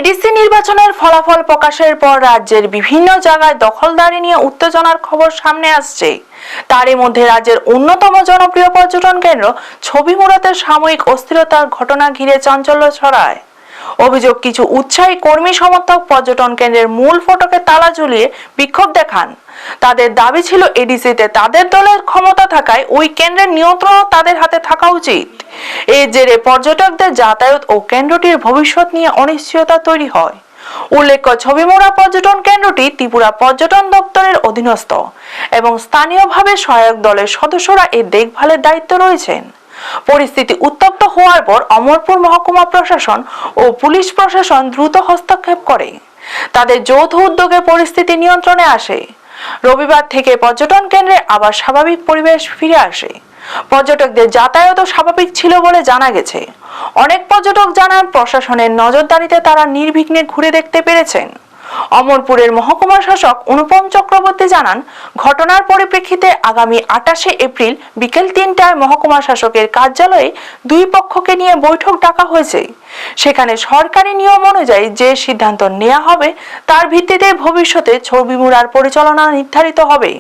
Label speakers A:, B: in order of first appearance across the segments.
A: ADC নির্বাচনের ফলাফল প্রকাশের পর রাজ্যের বিভিন্ন জায়গায় দখলদারি নিয়ে উত্তেজনার খবর সামনে আসছে। তারই মধ্যে রাজ্যের অন্যতম জনপ্রিয় পর্যটন কেন্দ্র ছবিমুড়াতে সাময়িক অস্থিরতার ঘটনা ঘিরে চাঞ্চল্য ছড়ায়। অভিযোগ, কিছু উৎসাহী কর্মী সমর্থক পর্যটন কেন্দ্রের মূল ফটকে তালা ঝুলিয়ে বিক্ষোভ দেখান। তাদের দাবি ছিল এডিসিতে তাদের দলের ক্ষমতা থাকায় ওই কেন্দ্রের নিয়ন্ত্রণও তাদের হাতে থাকা উচিত। এর জেরে পর্যটকদের যাতায়াত ও কেন্দ্রটির ভবিষ্যৎ নিয়ে অনিশ্চয়তা তৈরি হয়। উল্লেখ্য, ছবিমুড়া পর্যটন কেন্দ্রটি ত্রিপুরা পর্যটন দপ্তরের অধীনস্থ এবং স্থানীয়ভাবে সহায়ক দলের সদস্যরা এর দেখভালের দায়িত্ব রয়েছেন। পরিস্থিতি উত্তপ্ত হওয়ার পর অমরপুর মহকুমা প্রশাসন ও পুলিশ প্রশাসন দ্রুত হস্তক্ষেপ করে। তাদের যৌথ উদ্যোগে পরিস্থিতি নিয়ন্ত্রণে আসে। রবিবার থেকে পর্যটন কেন্দ্রে আবার স্বাভাবিক পরিবেশ ফিরে আসে। পর্যটকদের যাতায়াতও স্বাভাবিক ছিল বলে জানা গেছে। অনেক পর্যটক জানান, প্রশাসনের নজরদারিতে তারা নির্বিঘ্নে ঘুরে দেখতে পেরেছেন। অমরপুরের মহকুমা শাসক অনুপম চক্রবর্তী জানান, ঘটনার পরিপ্রেক্ষিতে আগামী 28শে এপ্রিল বিকেল 3টায় মহকুমা শাসকের কার্যালয়ে দুই পক্ষকে নিয়ে বৈঠক ডাকা হয়েছে। সেখানে সরকারি নিয়ম অনুযায়ী যে সিদ্ধান্ত নেওয়া হবে তার ভিত্তিতে ভবিষ্যতে ছবিমুড়ার পরিচালনা নির্ধারিত হবে।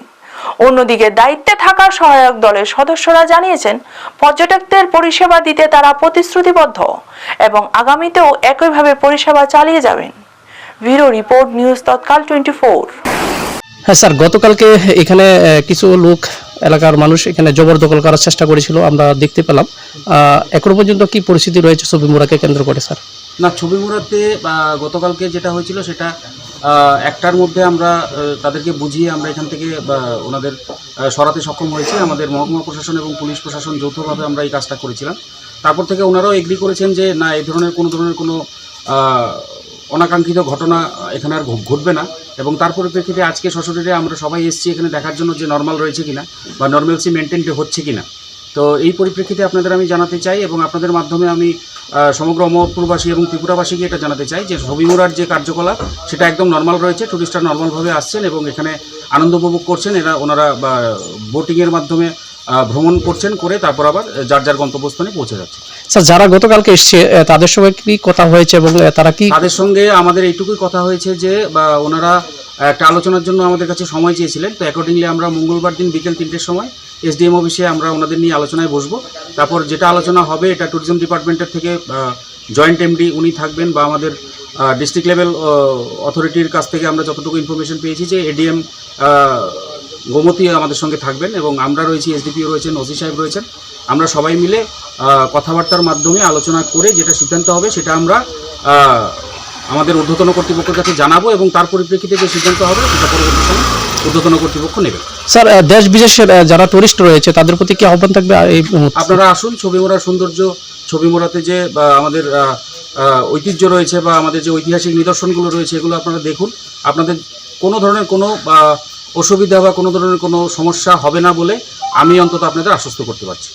A: অন্যদিকে দায়িত্বে থাকা সহায়ক দলের সদস্যরা জানিয়েছেন, পর্যটকদের পরিষেবা দিতে তারা প্রতিশ্রুতিবদ্ধ এবং আগামীতেও একইভাবে পরিষেবা চালিয়ে যাবেন। ব্যুরো রিপোর্ট, নিউজ তৎকাল 24।
B: হ্যাঁ স্যার, গতকালকে এখানে কিছু লোক, এলাকার মানুষ এখানে জবরদখল করার চেষ্টা করেছিল, আমরা দেখতে পেলাম। এখনো পর্যন্ত কি পরিস্থিতি রয়েছে ছবিমুড়াকে কেন্দ্র করে স্যার?
C: না, ছবিমুড়াতে গতকালকে যেটা হয়েছিল সেটা একটার মধ্যে আমরা তাদেরকে বুঝিয়ে আমরা এখান থেকে ওনাদের সরাতে সক্ষম হয়েছি। আমাদের মহকুমা প্রশাসন এবং পুলিশ প্রশাসন যৌথভাবে আমরা এই কাজটা করেছিলাম। তারপর থেকে ওনারাও এগ্রি করেছেন যে না, এই ধরনের কোনো অনাকাঙ্ক্ষিত ঘটনা এখানে আর ঘটবে না। এবং তার পরিপ্রেক্ষিতে আজকে সশরীরে আমরা সবাই এসেছি এখানে দেখার জন্য যে নর্মাল রয়েছে কিনা বা নর্মালসি মেনটেন হচ্ছে কিনা। তো এই পরিপ্রেক্ষিতে আপনাদের আমি জানাতে চাই এবং আপনাদের মাধ্যমে আমি সমগ্র অমরপুরবাসী এবং ত্রিপুরাবাসীকে এটা জানাতে চাই যে ছবিমুড়ার যে কার্যকলাপ সেটা একদম নর্মাল রয়েছে। টুরিস্টরা নর্মালভাবে আসছেন এবং এখানে আনন্দ উপভোগ করছেন। ওনারা বোটিংয়ের মাধ্যমে ভ্রমণ করছেন, করে তারপর আবার যার যার গন্তব্যস্থানে পৌঁছে যাচ্ছে।
B: স্যার, যারা গতকালকে এসছে তাদের সঙ্গে কি কথা হয়েছে এবং তারা কি?
C: তাদের সঙ্গে আমাদের এইটুকুই কথা হয়েছে যে ওনারা একটা আলোচনার জন্য আমাদের কাছে সময় চেয়েছিলেন। তো অ্যাকর্ডিংলি আমরা মঙ্গলবার দিন বিকেল 3টের সময় এসডিএম অফিসে আমরা ওনাদের নিয়ে আলোচনায় বসবো। তারপর যেটা আলোচনা হবে এটা ট্যুরিজম ডিপার্টমেন্টের থেকে জয়েন্ট এমডি উনি থাকবেন, বা আমাদের ডিস্ট্রিক্ট লেভেল অথরিটির কাছ থেকে আমরা যতটুকু ইনফরমেশন পেয়েছি যে এডিএম গোমতী আমাদের সঙ্গে থাকবেন এবং আমরা রয়েছি, এসডিপিও রয়েছেন, ওসি সাহেব রয়েছেন। আমরা সবাই মিলে কথাবার্তার মাধ্যমে আলোচনা করে যেটা সিদ্ধান্ত হবে সেটা আমরা আমাদের ঊর্ধ্বতন কর্তৃপক্ষের কাছে জানাবো এবং তার পরিপ্রেক্ষিতে যে সিদ্ধান্ত হবে সেটা পরবর্তী সময় ঊর্ধ্বতন কর্তৃপক্ষ নেবে।
B: স্যার, দেশ বিদেশের যারা টুরিস্ট রয়েছে তাদের প্রতি কি আহ্বান থাকবে?
C: আপনারা আসুন, ছবিমুড়ার সৌন্দর্য, ছবিমুড়াতে যে আমাদের ঐতিহ্য রয়েছে বা আমাদের যে ঐতিহাসিক নিদর্শনগুলো রয়েছে এগুলো আপনারা দেখুন। আপনাদের কোনো ধরনের কোনো অসুবিধা বা কোনো ধরনের কোনো সমস্যা হবে না বলে আমি অন্তত আপনাদের আশ্বস্ত করতে পারছি।